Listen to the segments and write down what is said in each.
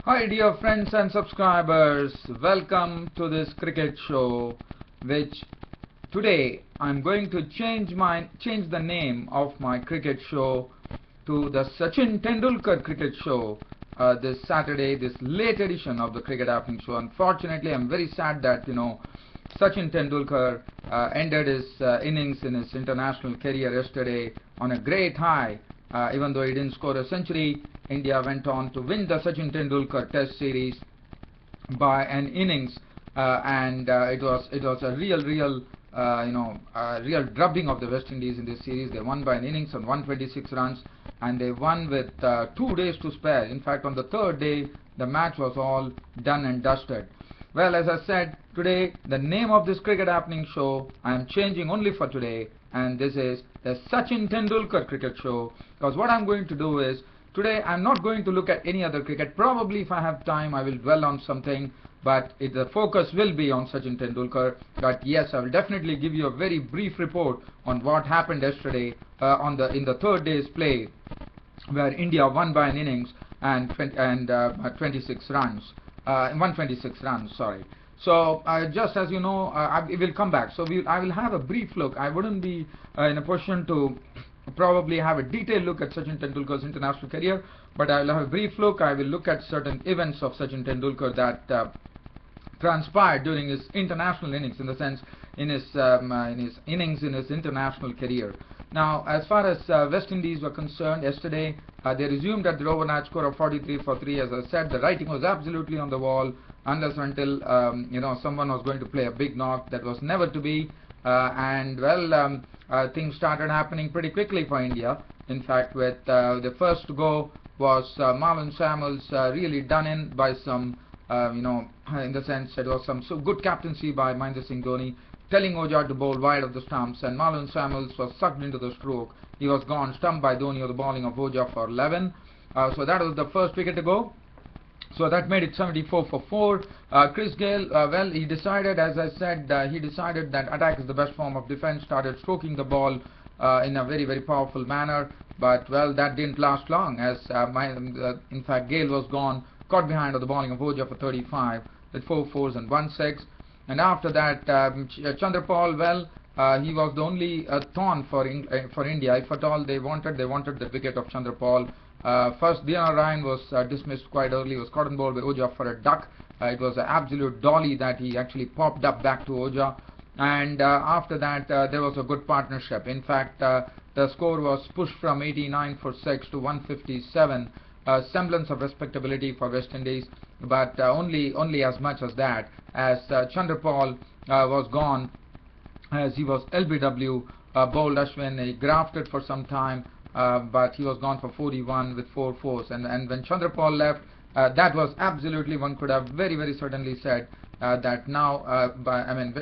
Hi dear friends and subscribers, welcome to this cricket show, which today I'm going to change the name of my cricket show to the Sachin Tendulkar cricket show this Saturday, this late edition of the Cricket Happenings show. Unfortunately, I'm very sad that Sachin Tendulkar ended his innings in his international career yesterday on a great high. Even though he didn't score a century, India went on to win the Sachin Tendulkar Test series by an innings, and it was a real drubbing of the West Indies in this series. They won by an innings on 126 runs, and they won with 2 days to spare. In fact, on the third day, the match was all done and dusted. Well, as I said, today the name of this Cricket Happening show I am changing only for today, and this is the Sachin Tendulkar cricket show. Because what I'm going to do is, today I'm not going to look at any other cricket. Probably if I have time I will dwell on something, but the focus will be on Sachin Tendulkar. But yes, I will definitely give you a very brief report on what happened yesterday in the third day's play, where India won by an innings and 26 runs. 126 runs, sorry. So just as you know, I will come back. So I will have a brief look. I wouldn't be in a position to probably have a detailed look at Sachin Tendulkar's international career, but I will have a brief look. I will look at certain events of Sachin Tendulkar that transpired during his international innings, in the sense in his innings in his international career. Now, as far as West Indies were concerned, yesterday they resumed at the overnight score of 43 for 3. As I said, the writing was absolutely on the wall, unless until someone was going to play a big knock. That was never to be, and well, things started happening pretty quickly for India. In fact, with the first go was Marlon Samuels really done in by some in the sense it was some so good captaincy by Mahendra Singh Dhoni, telling Ojha to bowl wide of the stumps, and Marlon Samuels was sucked into the stroke. He was gone, stumped by Dhoni, or the bowling of Ojha for 11. So that was the first wicket to go. So that made it 74 for 4. Chris Gayle, well, he decided, as I said, he decided that attack is the best form of defense, started stroking the ball in a very, very powerful manner. But, well, that didn't last long, as in fact Gayle was gone, caught behind of the bowling of Ojha for 35 with 4 fours and 1 6. And after that, Chandrapal, well, he was the only thorn for India. If at all they wanted the wicket of Chandrapal. First, Diana Ryan was dismissed quite early. He was caught on ball by Ojha for a duck. It was an absolute dolly that he actually popped up back to Ojha. And after that, there was a good partnership. In fact, the score was pushed from 89 for 6 to 157. Semblance of respectability for West Indies, but only as much as that, as Chandrapal was gone, as he was LBW, bowled Ashwin. He grafted for some time, but he was gone for 41 with 4 fours. And when Chandrapal left, that was absolutely, one could have very, very certainly said that now,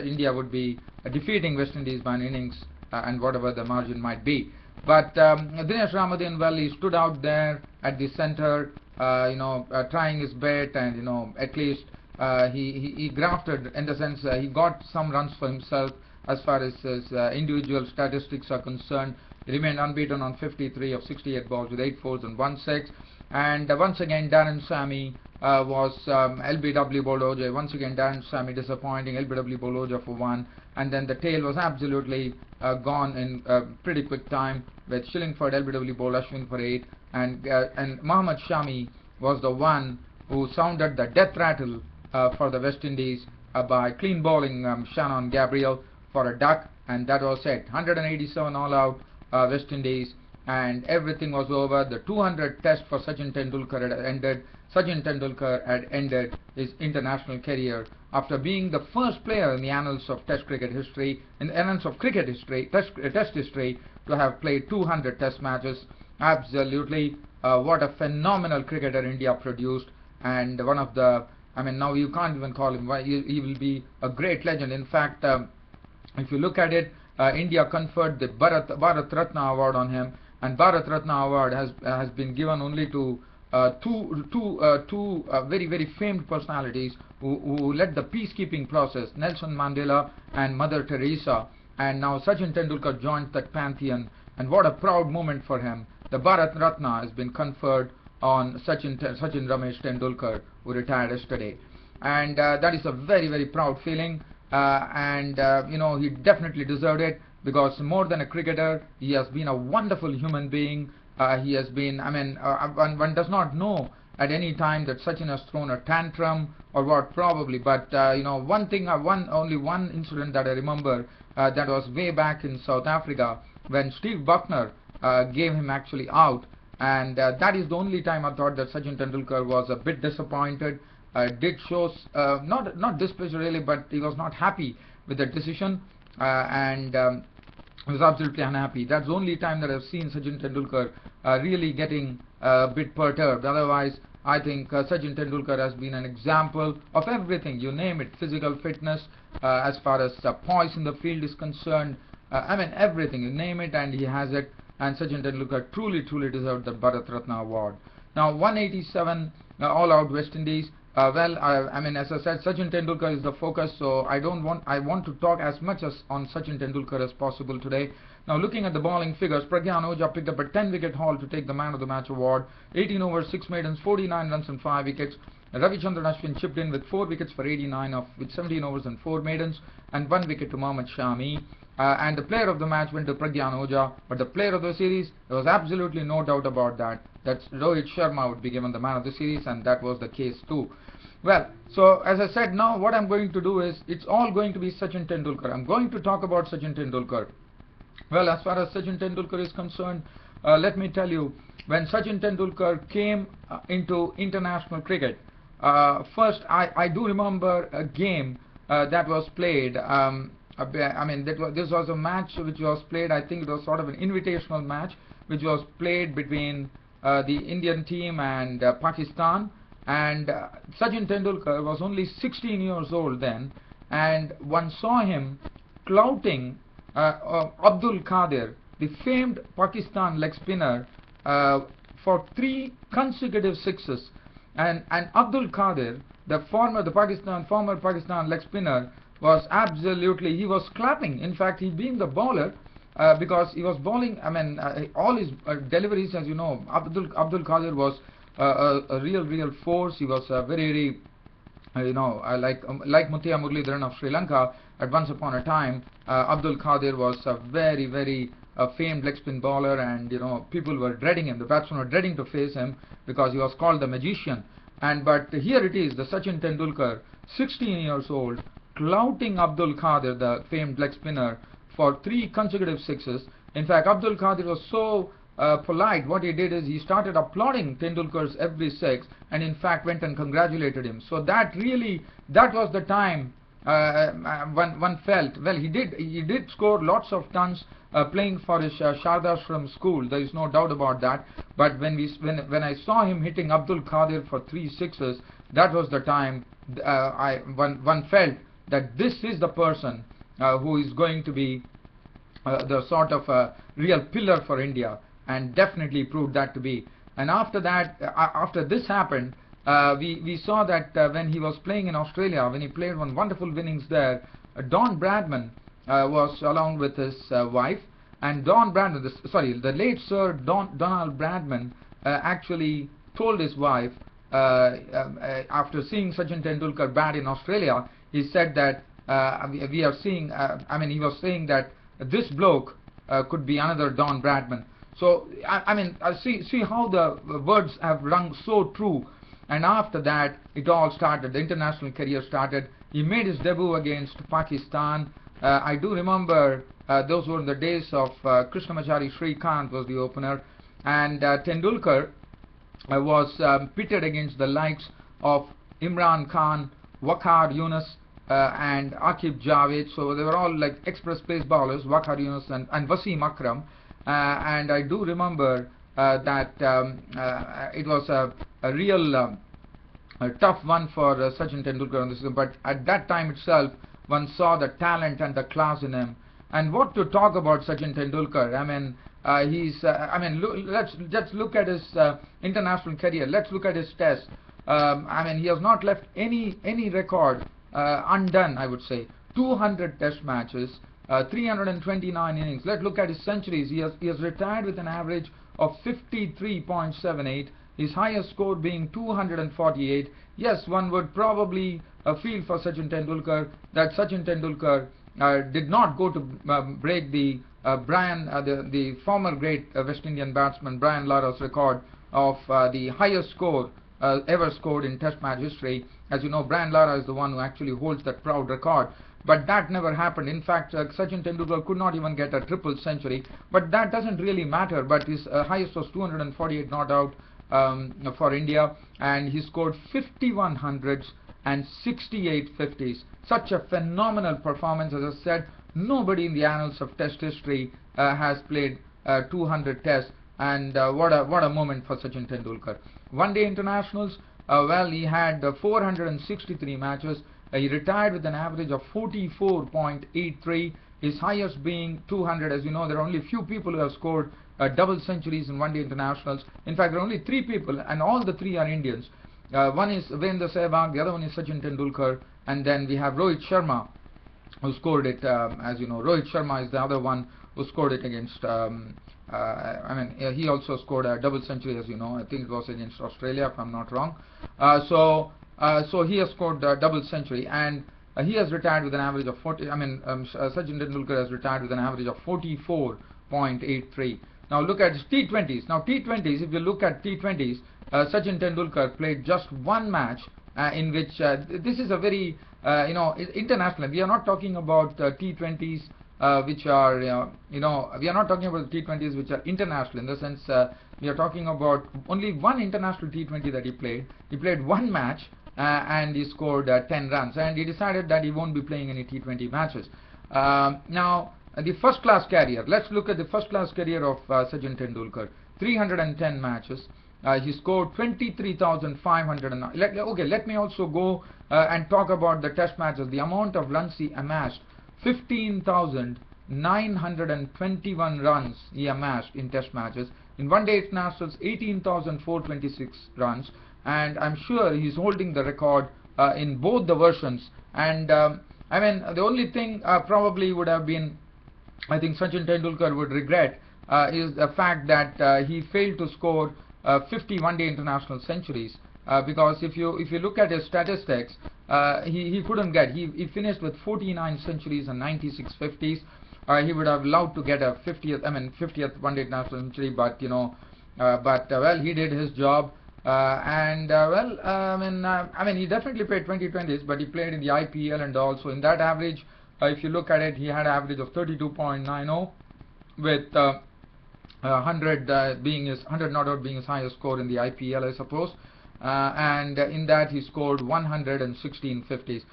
India would be defeating West Indies by an innings and whatever the margin might be. But Dinesh Ramadhan, well, he stood out there at the center, trying his best, and at least he grafted, in the sense he got some runs for himself. As far as his individual statistics are concerned, he remained unbeaten on 53 of 68 balls with 8 fours and 1 6. And once again, Darren Sammy was LBW bowled Ojha. Once again, Darren Sammy disappointing, LBW bowled Ojha for 1. And then the tail was absolutely gone in pretty quick time, with Shillingford LBW bowled Ashwin for 8. And Mohammad Shami was the one who sounded the death rattle for the West Indies by clean bowling Shannon Gabriel for a duck, and that was it. 187 all out West Indies, and everything was over. The 200 test for Sachin Tendulkar had ended. Sachin Tendulkar had ended his international career after being the first player in the annals of Test cricket history, in the annals of cricket history, Test history, to have played 200 Test matches. Absolutely, what a phenomenal cricketer India produced, and one of the, now you can't even call him. He will be a great legend. In fact, if you look at it, India conferred the Bharat Ratna award on him, and Bharat Ratna award has been given only to two very, very famed personalities who led the peacekeeping process, Nelson Mandela and Mother Teresa. And now Sachin Tendulkar joins that pantheon, and what a proud moment for him. The Bharat Ratna has been conferred on Sachin Ramesh Tendulkar, who retired yesterday. And that is a very proud feeling, and he definitely deserved it, because more than a cricketer, he has been a wonderful human being. He has been, one does not know at any time that Sachin has thrown a tantrum or what, probably, but one thing, only one incident that I remember, that was way back in South Africa, when Steve Buckner gave him actually out, and that is the only time I thought that Sachin Tendulkar was a bit disappointed. Did show not displeasure really, but he was not happy with the decision, and was absolutely unhappy. That's the only time that I've seen Sachin Tendulkar really getting a bit perturbed. Otherwise, I think Sachin Tendulkar has been an example of everything, you name it, physical fitness, as far as poise in the field is concerned, everything, you name it, and he has it. And Sachin Tendulkar truly deserved the Bharat Ratna award. Now 187 all out West Indies. As I said, Sachin Tendulkar is the focus, so I want to talk as much as on Sachin Tendulkar as possible today. Now, looking at the bowling figures, Pragyan Ojha picked up a 10-wicket haul to take the Man of the Match award. 18 overs, 6 maidens, 49 runs and 5 wickets. Ravichandran Ashwin chipped in with 4 wickets for 89 with 17 overs and 4 maidens, and 1 wicket to Mohammad Shami. And the player of the match went to Pragyan Ojha, but the player of the series, there was absolutely no doubt about that. That's Rohit Sharma would be given the man of the series, and that was the case too. Well, so as I said, now what I'm going to do is, it's all going to be Sachin Tendulkar. I'm going to talk about Sachin Tendulkar. Well, as far as Sachin Tendulkar is concerned, let me tell you, when Sachin Tendulkar came into international cricket, first I do remember a game that was played. This was a match which was played, I think it was sort of an invitational match, which was played between the Indian team and Pakistan. And Sachin Tendulkar was only 16 years old then, and one saw him clouting Abdul Qadir, the famed Pakistan leg spinner, for 3 consecutive sixes. And Abdul Qadir, the former Pakistan leg spinner, was absolutely, he was clapping. In fact, he being the bowler, because he was bowling, all his deliveries, as you know, Abdul Qadir was a real force. He was very like Muthiah Muralidharan of Sri Lanka. At once upon a time, Abdul Qadir was a very famed leg spin bowler, and people were dreading him. The batsmen were dreading to face him because he was called the magician. But here it is, the Sachin Tendulkar, 16 years old, clouting Abdul Qadir, the famed leg spinner, for 3 consecutive sixes. In fact, Abdul Qadir was so polite. What he did is he started applauding Tendulkar's every six, and in fact went and congratulated him. So that was the time one felt, well, he did score lots of tons playing for his Shardashram school. There is no doubt about that. But when I saw him hitting Abdul Qadir for 3 sixes, that was the time one felt that this is the person who is going to be the sort of real pillar for India, and definitely proved that to be. And after that, after this happened, we saw that when he was playing in Australia, when he played one wonderful innings there, Don Bradman was along with his wife, and Don Bradman, the late Sir Donald Bradman, actually told his wife, after seeing Sachin Tendulkar bat in Australia, he said that we are seeing, he was saying that this bloke could be another Don Bradman. So see how the words have rung so true. And after that, it all started. The international career started. He made his debut against Pakistan. I do remember those were the days of Krishnamachari Srikanth was the opener, and Tendulkar was pitted against the likes of Imran Khan, Waqar Yunus, and Aqib Javed. So they were all like express pace bowlers, Waqar Yunus and Wasim Akram. And I do remember that it was a real tough one for Sachin Tendulkar on this, but at that time itself, one saw the talent and the class in him. And what to talk about Sachin Tendulkar? Let's just look at his international career. Let's look at his test. He has not left any record undone, I would say. 200 test matches, 329 innings. Let's look at his centuries. He has retired with an average of 53.78. his highest score being 248. Yes, one would probably feel for Sachin Tendulkar that Sachin Tendulkar did not go to break the the former great West Indian batsman Brian Lara's record of the highest score ever scored in Test match history. As you know, Brian Lara is the one who actually holds that proud record. But that never happened. In fact, Sachin Tendulkar could not even get a triple century. But that doesn't really matter. But his highest was 248 not out for India, and he scored 51 hundreds and 68 50s. Such a phenomenal performance. As I said, nobody in the annals of Test history has played 200 Tests. And what a moment for Sachin Tendulkar. One-day internationals, well, he had 463 matches. He retired with an average of 44.83, his highest being 200. As you know, there are only few people who have scored double centuries in one-day internationals. In fact, there are only 3 people, and all the 3 are Indians. One is Virendra Sehwag, the other one is Sachin Tendulkar, and then we have Rohit Sharma, who scored it. As you know, Rohit Sharma is the other one who scored it against he also scored a double century, as you know. I think it was against Australia, if I'm not wrong. So he has scored a double century, and he has retired with an average of 40. Sachin Tendulkar has retired with an average of 44.83. Now look at T20s. Now T20s, if you look at T20s, Sachin Tendulkar played just one match in which this is a very international. We are not talking about T20s. Which are, we are not talking about the T20s which are international, in the sense we are talking about only one international T20 that he played. He played one match and he scored 10 runs, and he decided that he won't be playing any T20 matches. Now, the first class career. Let's look at the first class career of Sachin Tendulkar. 310 matches. He scored 23,500. Okay, let me also go and talk about the Test matches. The amount of runs he amassed. 15,921 runs he amassed in Test matches. In one-day internationals, 18,426 runs, and I'm sure he's holding the record in both the versions. And the only thing probably would have been, I think Sachin Tendulkar would regret, is the fact that he failed to score 50 one-day international centuries. Because if you look at his statistics, he couldn't get. He finished with 49 centuries and 96 50s. He would have loved to get a 50th one-day international century, but well, he did his job. He definitely played 2020s, but he played in the IPL and also in that average. If you look at it, he had an average of 32.90, with 100 being his 100 not out being his highest score in the IPL, I suppose. And in that he scored 116 50s.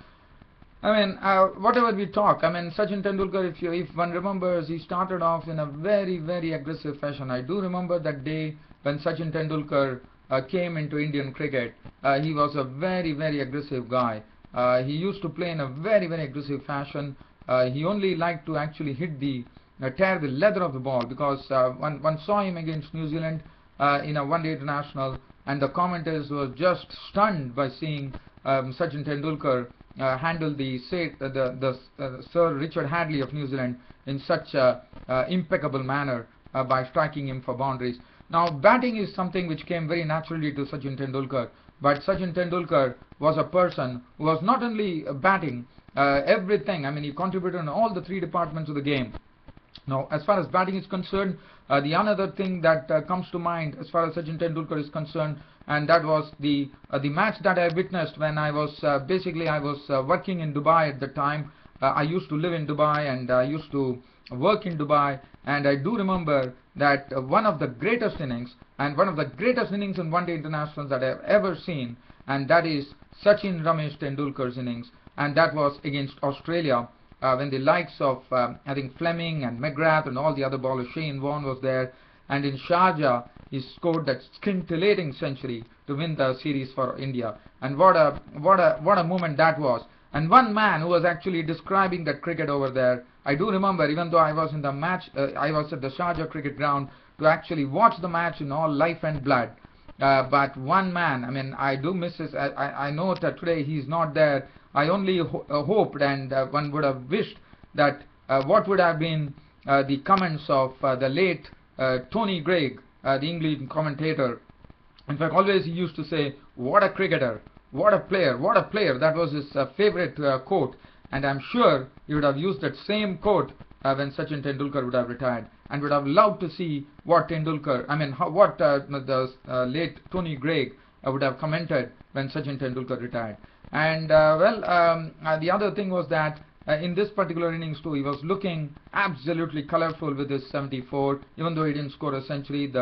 Whatever we talk, Sachin Tendulkar, if one remembers, he started off in a very, very aggressive fashion. I do remember that day when Sachin Tendulkar came into Indian cricket. He was a very, very aggressive guy. He used to play in a very, very aggressive fashion. He only liked to actually tear the leather of the ball, because one saw him against New Zealand in a one-day international, and the commentators were just stunned by seeing Sachin Tendulkar handle the Sir Richard Hadley of New Zealand in such a impeccable manner by striking him for boundaries. Now, batting is something which came very naturally to Sachin Tendulkar, but Sachin Tendulkar was a person who was not only batting everything. He contributed in all the 3 departments of the game. Now, as far as batting is concerned, the another thing that comes to mind as far as Sachin Tendulkar is concerned, and that was the match that I witnessed when I was working in Dubai at the time. I used to live in Dubai and I used to work in Dubai, and I do remember that one of the greatest innings in one-day internationals that I have ever seen, and that is Sachin Ramesh Tendulkar's innings, and that was against Australia. When the likes of I think Fleming and McGrath and all the other bowlers, Shane Warne was there, and in Sharjah he scored that scintillating century to win the series for India. And what a moment that was. And one man who was actually describing that cricket over there, I do remember, even though I was in the match, I was at the Sharjah cricket ground to actually watch the match in all life and blood. But one man, I do miss his. I know that today he's not there. I only hoped, and one would have wished that what would have been the comments of the late Tony Greig, the English commentator, In fact, always he used to say, "What a cricketer, what a player, what a player." That was his favorite quote, and I'm sure he would have used that same quote when Sachin Tendulkar would have retired, and would have loved to see what what the late Tony Greig would have commented when Sachin Tendulkar retired. And the other thing was that in this particular innings too, he was looking absolutely colourful with his 74. Even though he didn't score a century,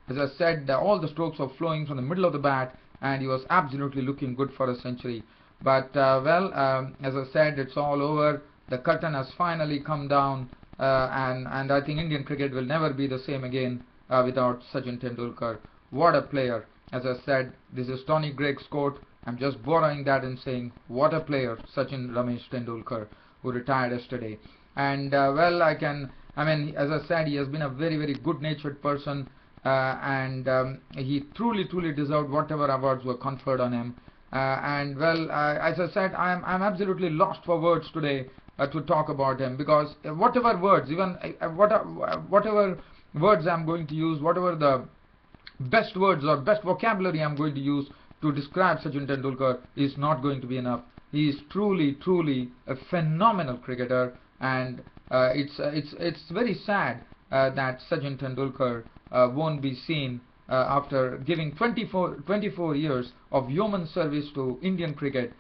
as I said, all the strokes were flowing from the middle of the bat, and he was absolutely looking good for a century. But as I said, it's all over. The curtain has finally come down, and I think Indian cricket will never be the same again without Sachin Tendulkar. What a player! As I said, this is Tony Greig's quote. I'm just borrowing that and saying, what a player, Sachin Ramesh Tendulkar, who retired yesterday. And as I said, he has been a very, very good-natured person, and he truly deserved whatever awards were conferred on him. As I said, I'm absolutely lost for words today to talk about him, because whatever words, whatever words I'm going to use, whatever the best words or best vocabulary I'm going to use to describe Sachin Tendulkar is not going to be enough. He is truly a phenomenal cricketer, and it's very sad that Sachin Tendulkar won't be seen after giving 24 years of yeoman service to Indian cricket.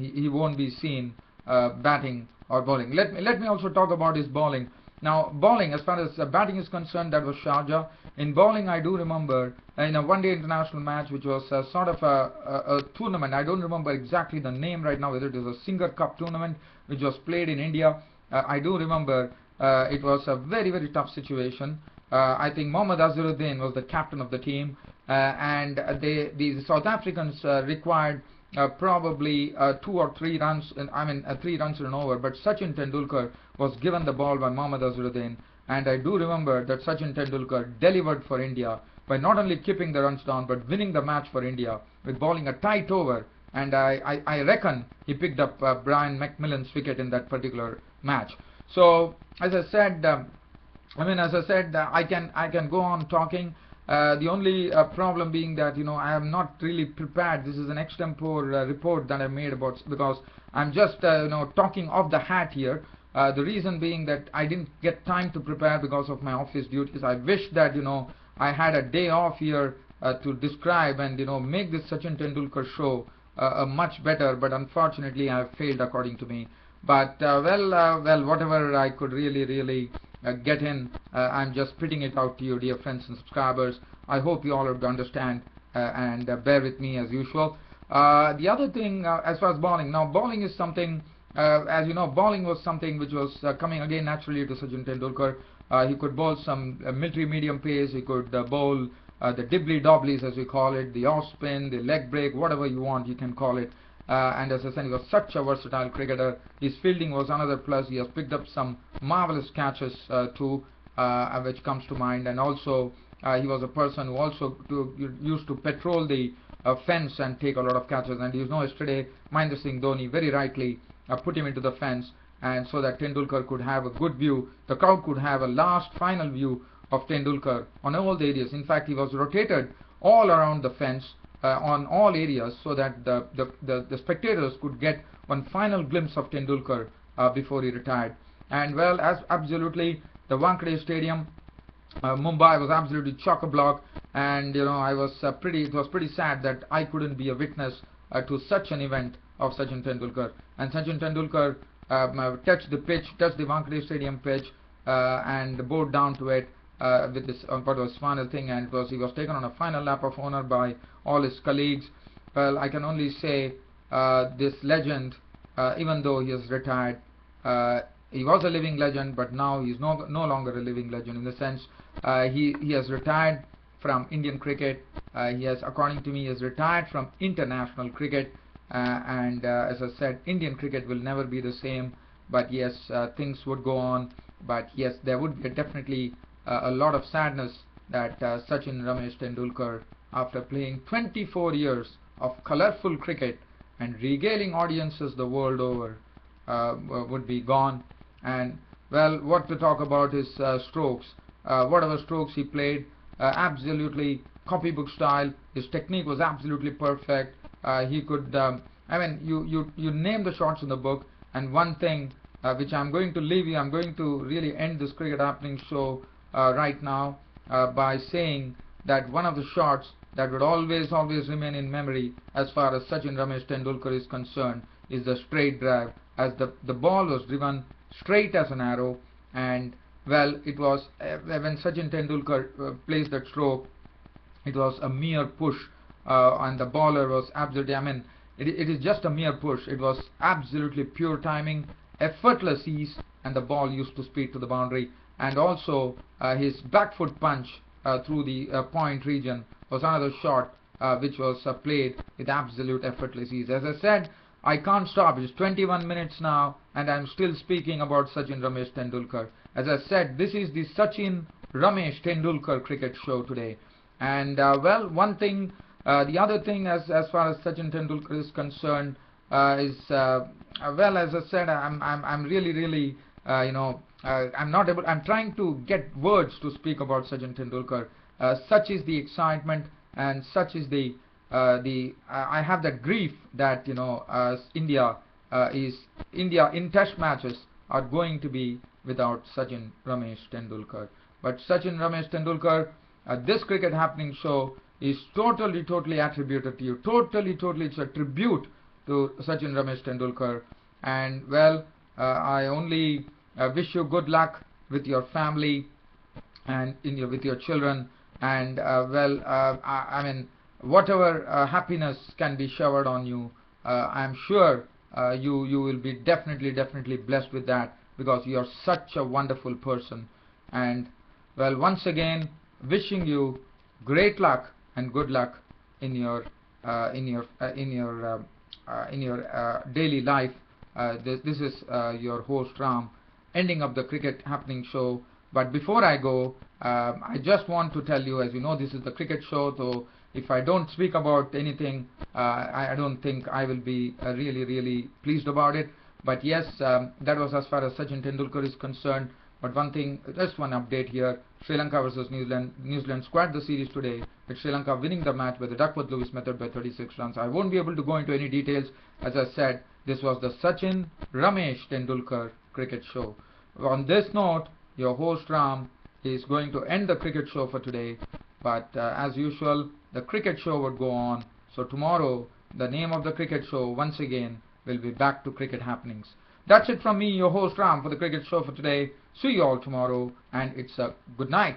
He won't be seen batting or bowling. Let me also talk about his bowling. Now, bowling, as far as batting is concerned, that was Sharjah. In bowling, I do remember in a one-day international match, which was sort of a tournament. I don't remember exactly the name right now, whether it was a Singer Cup tournament, which was played in India. I do remember it was a very tough situation. I think Mohammad Azharuddin was the captain of the team, and the South Africans required probably 2 or 3 runs, 3 runs in an over, but Sachin Tendulkar was given the ball by Mohammad Azharuddin, and I do remember that Sachin Tendulkar delivered for India by not only keeping the runs down but winning the match for India with bowling a tight over, and I reckon he picked up Brian McMillan's wicket in that particular match. So as I said, I can go on talking. The only problem being that I am not really prepared. This is an extempore report that I made about, because I'm just talking off the hat here. The reason being that I didn't get time to prepare because of my office duties. I wish that I had a day off here to describe and make this Sachin Tendulkar show much better, but unfortunately I have failed according to me. But whatever I could really get in, I'm just spitting it out to you, dear friends and subscribers. I hope you all would understand and bear with me as usual. The other thing, as far as bowling, now bowling is something, as you know, bowling was something which was coming again naturally to Sachin Tendulkar. He could bowl some military medium pace, he could bowl the dibbly-dobblies as we call it, the off-spin, the leg break, whatever you want you can call it. And as I said, he was such a versatile cricketer. His fielding was another plus. He has picked up some marvelous catches too, which comes to mind. And also, he was a person who also used to patrol the fence and take a lot of catches. And yesterday, Mahendra Singh Dhoni very rightly put him into the fence, and so that Tendulkar could have a good view. The crowd could have a last final view of Tendulkar on all the areas. In fact, he was rotated all around the fence on all areas, so that the spectators could get one final glimpse of Tendulkar before he retired. And absolutely, the Wankhede Stadium, Mumbai, was absolutely chock-a-block, and it was pretty sad that I couldn't be a witness to such an event of Sachin Tendulkar. And Sachin Tendulkar touched the Wankhede Stadium pitch and bowed down to it with this part of his final thing, and he was taken on a final lap of honor by all his colleagues. Well, I can only say this legend, even though he has retired, he was a living legend, but now he's no longer a living legend, in the sense he has retired from Indian cricket. According to me, he has retired from international cricket, and as I said, Indian cricket will never be the same. But yes, things would go on. But yes, there would be definitely a lot of sadness that Sachin Ramesh Tendulkar, after playing 24 years of colourful cricket and regaling audiences the world over, would be gone. And what to talk about his strokes. Whatever strokes he played, absolutely copybook style. His technique was absolutely perfect. He could, I mean, you name the shots in the book. And one thing which I'm going to leave you, I'm going to really end this Cricket Happening show right now by saying that one of the shots that would always remain in memory as far as Sachin Ramesh Tendulkar is concerned is the straight drive, as the ball was driven straight as an arrow. And well, it was when Sachin Tendulkar placed that stroke, it was a mere push, and the bowler was absolutely, I mean, it is just a mere push. It was absolutely pure timing, effortless ease, and the ball used to speed to the boundary. And also his back foot punch through the point region was another shot which was played with absolute effortless ease. As I said, I can't stop. It's 21 minutes now, and I'm still speaking about Sachin Ramesh Tendulkar. As I said, this is the Sachin Ramesh Tendulkar cricket show today. And well, one thing, the other thing as far as Sachin Tendulkar is concerned is well, as I said, I'm really I'm not able. I'm trying to get words to speak about Sachin Tendulkar. Such is the excitement, and such is the I have that grief that India in Test matches are going to be without Sachin Ramesh Tendulkar. But Sachin Ramesh Tendulkar, this Cricket Happening show is totally attributed to you. Totally, it's a tribute to Sachin Ramesh Tendulkar. And well, I only wish you good luck with your family and with your children. And well, I mean, whatever happiness can be showered on you, I'm sure you will be definitely blessed with that, because you are such a wonderful person. And well, once again, wishing you great luck and good luck in your daily life. This is your host Ram, ending up the Cricket Happening show. But before I go, I just want to tell you, as you know, this is the cricket show, so if I don't speak about anything, I don't think I will be really pleased about it. But yes, that was as far as Sachin Tendulkar is concerned. But one thing, just one update here: Sri Lanka versus New Zealand. New Zealand squared the series today, with Sri Lanka winning the match by the Duckworth-Lewis method by 36 runs. I won't be able to go into any details. As I said, this was the Sachin Ramesh Tendulkar cricket show. On this note, your host Ram is going to end the cricket show for today. But as usual, the cricket show would go on. So tomorrow, the name of the cricket show once again will be Back to Cricket Happenings. That's it from me, your host Ram, for the cricket show for today. See you all tomorrow, and it's a good night.